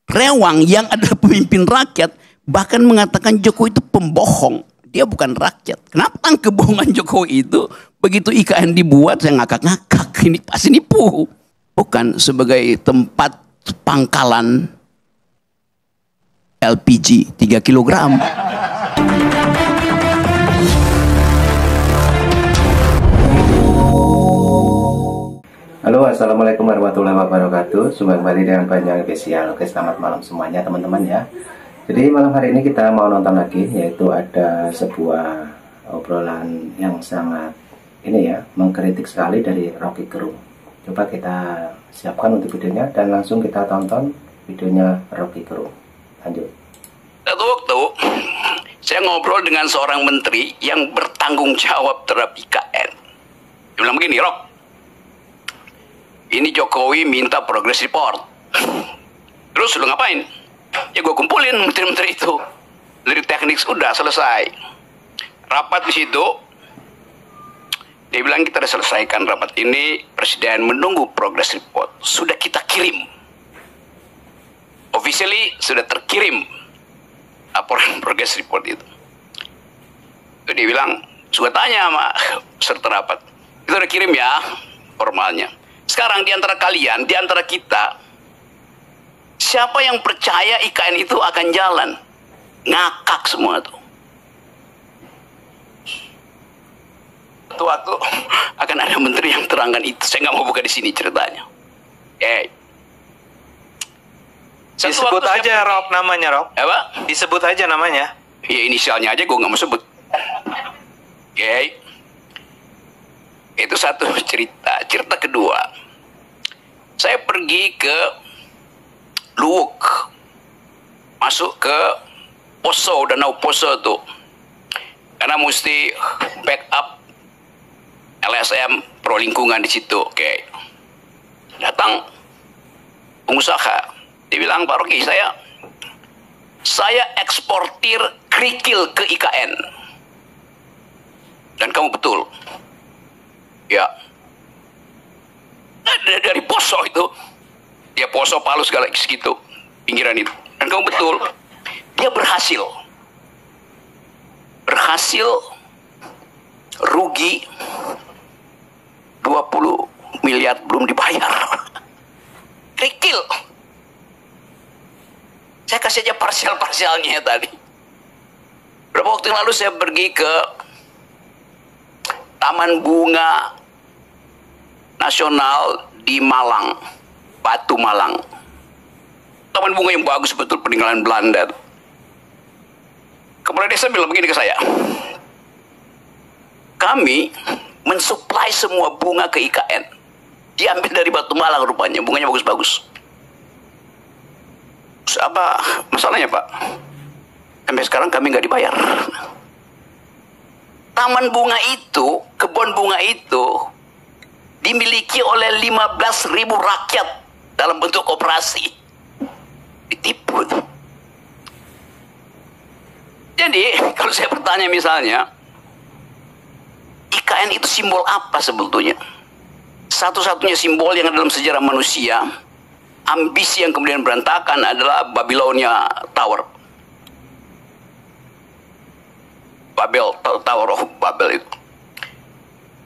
Rewang yang adalah pemimpin rakyat bahkan mengatakan Jokowi itu pembohong. Dia bukan rakyat. Kenapa kebohongan Jokowi itu begitu IKN dibuat saya ngakak-ngakak. Ini pasti nipu. Bukan sebagai tempat pangkalan LPG 3 kilogram. Halo, assalamualaikum warahmatullahi wabarakatuh. Jumpa kembali dengan Banjang Spesial. Oke, selamat malam semuanya teman-teman ya. Jadi malam hari ini kita mau nonton lagi, yaitu ada sebuah obrolan yang sangat ini ya, mengkritik sekali dari Rocky Gerung. Coba kita siapkan untuk videonya dan langsung kita tonton videonya Rocky Gerung. Lanjut. Satu waktu saya ngobrol dengan seorang menteri yang bertanggung jawab terhadap IKN. Dia bilang begini, Rok, ini Jokowi minta progress report. Terus lu ngapain? Ya gue kumpulin menteri-menteri itu. Dari teknik udah selesai. Rapat di situ. Dia bilang kita udah selesaikan rapat ini. Presiden menunggu progress report. Sudah kita kirim. Officially sudah terkirim laporan progress report itu. Itu dia bilang, suka tanya sama peserta rapat. Kita udah kirim ya formalnya. Sekarang di antara kalian, di antara kita, siapa yang percaya IKN itu akan jalan? Ngakak semua tuh. Suatu akan ada menteri yang terangkan itu. Saya nggak mau buka di sini ceritanya. Disebut aja Rob namanya Rob. Apa? Disebut aja namanya. Ya inisialnya aja gue nggak mau sebut. Itu satu cerita. Cerita kedua, saya pergi ke Luwuk, masuk ke Poso, Danau Poso tuh, karena mesti backup LSM pro lingkungan di situ. Datang pengusaha, dia bilang, Pak Rocky, saya eksportir kerikil ke IKN, dan kamu betul. Ya, dari Poso itu, ya Poso, Palu segala segitu, pinggiran itu. Dan kamu betul, dia berhasil rugi 20 miliar belum dibayar. Kerikil. Saya kasih aja parsial-parsialnya tadi. Berapa waktu yang lalu saya pergi ke Taman Bunga Nasional di Malang, Batu Malang. Taman bunga yang bagus betul, peninggalan Belanda. Kepala desa bilang begini ke saya, kami mensuplai semua bunga ke IKN, diambil dari Batu Malang rupanya, bunganya bagus-bagus. Terus apa masalahnya Pak? Sampai sekarang kami nggak dibayar. Taman bunga itu, kebun bunga itu dimiliki oleh 15.000 rakyat dalam bentuk koperasi. Ditipu. Jadi kalau saya bertanya misalnya, IKN itu simbol apa sebetulnya? Satu-satunya simbol yang dalam sejarah manusia, ambisi yang kemudian berantakan adalah Babilonia Tower. Tower of Babel itu.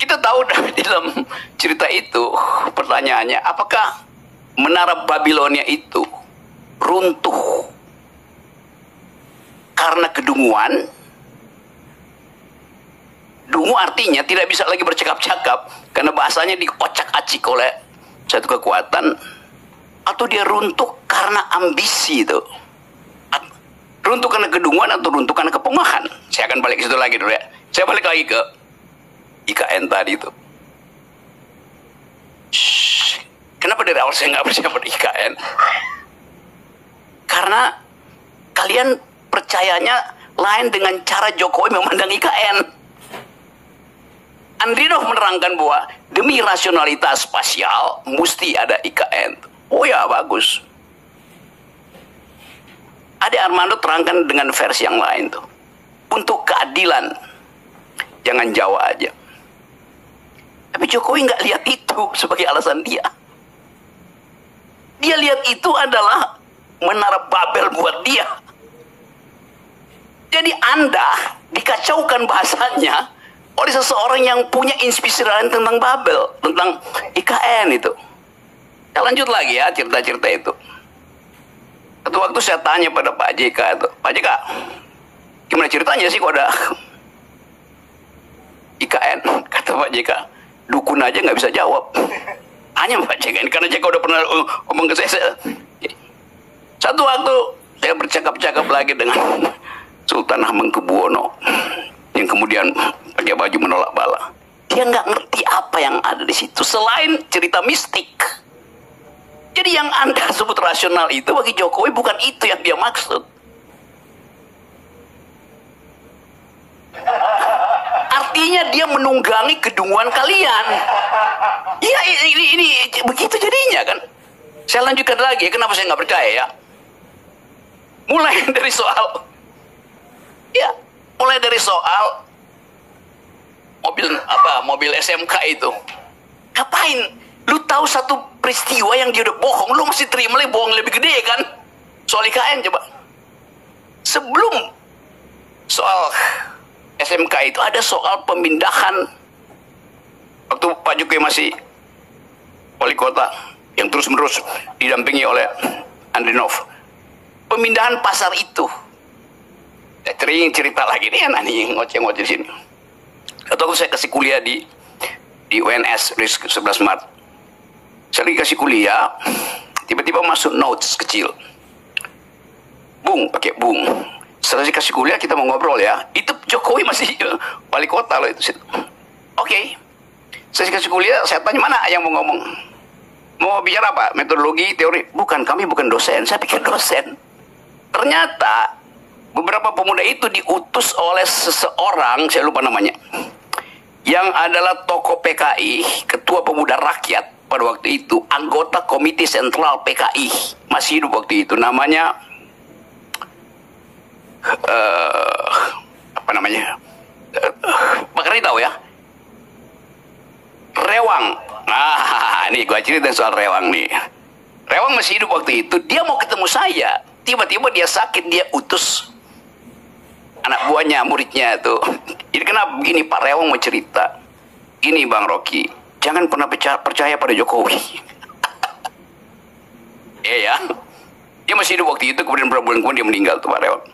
Kita tahu di dalam cerita itu, pertanyaannya, apakah menara Babilonia itu runtuh karena kedunguan? Dungu artinya tidak bisa lagi bercakap-cakap karena bahasanya diocak-acik oleh satu kekuatan, atau dia runtuh karena ambisi itu? Runtuh karena kedunguan atau runtuh karena kepungahan? Saya akan balik ke situ lagi dulu ya. Saya balik lagi ke IKN tadi itu. Kenapa dari awal saya nggak percaya pada IKN? Karena kalian percayanya lain dengan cara Jokowi memandang IKN. Andrinov menerangkan bahwa demi rasionalitas spasial mesti ada IKN. Oh ya, bagus. Ade Armando terangkan dengan versi yang lain tuh. Untuk keadilan, jangan Jawa aja. Tapi Jokowi nggak lihat itu sebagai alasan dia. Dia lihat itu adalah menara Babel buat dia. Jadi Anda dikacaukan bahasanya oleh seseorang yang punya inspirasi tentang Babel, tentang IKN itu. Saya lanjut lagi ya cerita-cerita itu. Satu waktu saya tanya pada Pak JK itu, Pak JK, gimana ceritanya sih kok ada IKN? Kata Pak JK, dukun aja nggak bisa jawab. Tanya Pak JK, karena JK udah pernah ngomong ke saya. Satu waktu saya bercakap-cakap lagi dengan Sultan Hamengkubuwono yang kemudian pakai baju menolak bala. Dia nggak ngerti apa yang ada di situ selain cerita mistik. Jadi yang Anda sebut rasional itu bagi Jokowi bukan itu yang dia maksud. Artinya dia menunggangi kedunguan kalian. Ya ini begitu jadinya kan. Saya lanjutkan lagi, kenapa saya nggak percaya ya? Mulai dari soal mobil SMK itu. Ngapain? Lu tahu satu peristiwa yang dia udah bohong, lu mesti terima lagi bohong lebih gede kan? Soal IKN coba. Sebelum soal SMK itu ada soal pemindahan waktu Pak Jokowi masih wali kota yang terus-menerus didampingi oleh Andrinov. Pemindahan pasar itu. Sering cerita lagi nih yang ngoceh-ngoceh di sini. Atau saya kasih kuliah di UNS di 11 Maret. Saya lagi kasih kuliah, tiba-tiba masuk notes kecil. Bung, pakai bung. Setelah saya kasih kuliah kita mau ngobrol ya. Itu Jokowi masih wali kota loh itu. Oke. Saya kasih kuliah, saya tanya mana yang mau ngomong. Mau bicara apa? Metodologi, teori? Bukan, kami bukan dosen. Saya pikir dosen. Ternyata beberapa pemuda itu diutus oleh seseorang, saya lupa namanya, yang adalah tokoh PKI, ketua pemuda rakyat pada waktu itu, anggota komite sentral PKI, masih hidup waktu itu, namanya apa namanya? Pak Kari tahu ya? Rewang. Nah, ini gua cerita soal Rewang nih. Rewang masih hidup waktu itu, dia mau ketemu saya. Tiba-tiba dia sakit, dia utus anak buahnya, muridnya itu. Ini kenapa begini, Pak Rewang mau cerita. Ini Bang Rocky, jangan pernah percaya pada Jokowi. Ya. Dia masih hidup waktu itu, kemudian beberapa bulan kemudian dia meninggal tuh Pak Rewang.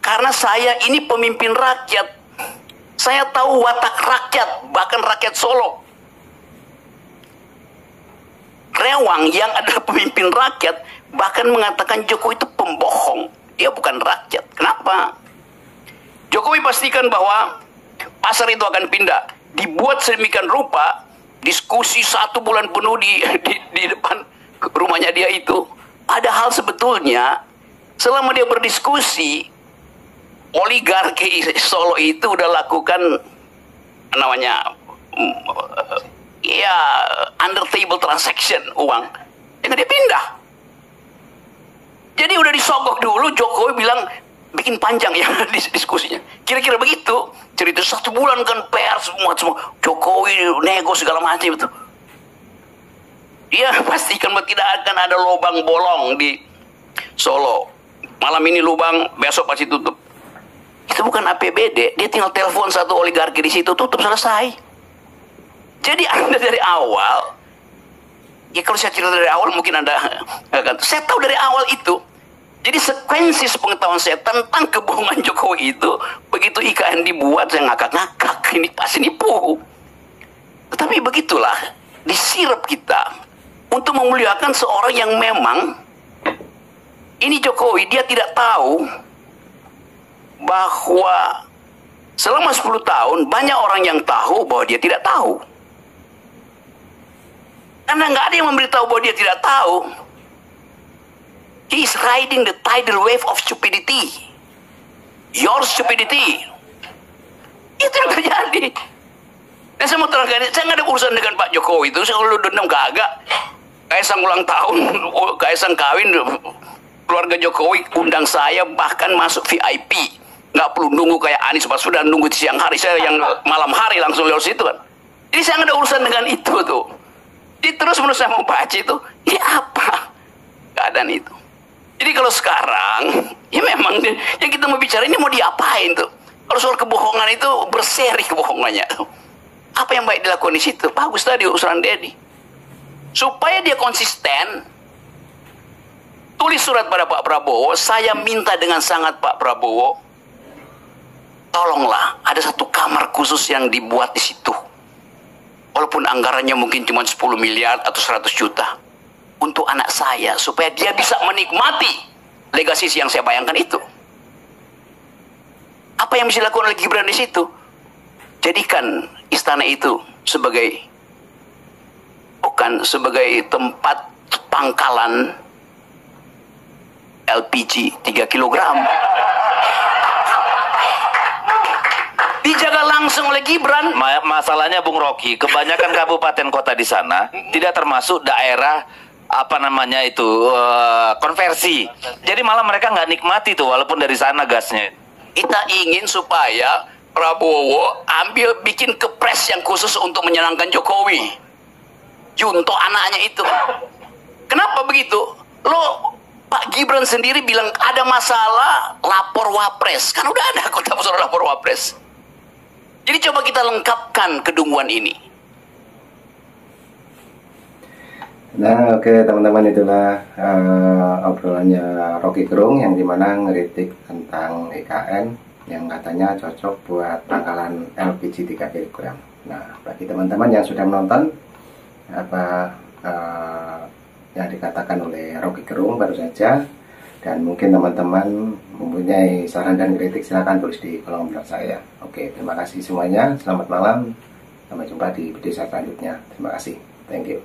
Karena saya ini pemimpin rakyat. Saya tahu watak rakyat, bahkan rakyat Solo. Rewang yang adalah pemimpin rakyat bahkan mengatakan Jokowi itu pembohong. Dia bukan rakyat. Kenapa? Jokowi pastikan bahwa pasar itu akan pindah. Dibuat sedemikian rupa, diskusi 1 bulan penuh di depan rumahnya dia itu. Padahal sebetulnya selama dia berdiskusi, oligarki Solo itu udah lakukan namanya under table transaction uang. Jangan dia pindah. Jadi udah disogok dulu, Jokowi bilang bikin panjang ya diskusinya. Kira-kira begitu. Cerita 1 bulan kan pers semua Jokowi nego segala macam itu. Dia pastikan bahwa tidak akan ada lubang bolong di Solo. Malam ini lubang, besok pasti tutup. Itu bukan APBD, dia tinggal telepon satu oligarki di situ, tutup, selesai. Jadi Anda dari awal, ya kalau saya cerita dari awal mungkin Anda saya tahu dari awal itu. Jadi sekuensi pengetahuan saya tentang kebohongan Jokowi itu, begitu IKN dibuat saya ngakak-ngakak, ini pasti nipu. Tetapi begitulah, disirap kita untuk memuliakan seorang yang memang ini Jokowi, dia tidak tahu bahwa selama 10 tahun banyak orang yang tahu bahwa dia tidak tahu. Karena nggak ada yang memberitahu bahwa dia tidak tahu. He is riding the tidal wave of stupidity. Your stupidity. Itu yang terjadi. Dan saya mau terangkan, saya nggak ada urusan dengan Pak Jokowi itu. Saya kalau dendam kagak. Kaisang ulang tahun, Kaisang kawin, keluarga Jokowi undang saya bahkan masuk VIP. Nggak perlu nunggu kayak Anies Baswedan nunggu di siang hari, saya yang malam hari langsung lewat situ kan. Jadi saya nggak ada urusan dengan itu tuh. Jadi terus menurut saya mau baca itu, ini apa keadaan itu? Jadi kalau sekarang, ya memang yang kita mau bicara ini mau diapain tuh? Kalau soal kebohongan itu berseri kebohongannya. Apa yang baik dilakukan di situ? Bagus tadi usulan Dedi. Supaya dia konsisten, tulis surat pada Pak Prabowo. Saya minta dengan sangat Pak Prabowo, tolonglah ada satu kamar khusus yang dibuat di situ. Walaupun anggarannya mungkin cuma 10 miliar atau 100 juta. Untuk anak saya, supaya dia bisa menikmati legasi yang saya bayangkan itu. Apa yang bisa dilakukan oleh Gibran di situ? Jadikan istana itu sebagai, bukan sebagai tempat pangkalan LPG 3 kilogram. Dijaga langsung oleh Gibran. Masalahnya Bung Rocky, kebanyakan kabupaten kota di sana tidak termasuk daerah konversi. Jadi malah mereka nggak nikmati tuh walaupun dari sana gasnya. Kita ingin supaya Prabowo bikin kepres yang khusus untuk menyenangkan Jokowi. Junto anaknya itu. Kenapa begitu? Pak Gibran sendiri bilang ada masalah lapor wapres. Kan udah ada kota masalah lapor wapres. Jadi coba kita lengkapkan kedunguan ini. Nah, oke teman-teman, itulah obrolannya Rocky Gerung yang dimana ngeritik tentang IKN yang katanya cocok buat pangkalan LPG 3 kg. Nah, bagi teman-teman yang sudah menonton apa yang dikatakan oleh Rocky Gerung baru saja, dan mungkin teman-teman mempunyai saran dan kritik, silahkan tulis di kolom komentar saya. Oke, terima kasih semuanya, selamat malam, sampai jumpa di video selanjutnya. Terima kasih, thank you.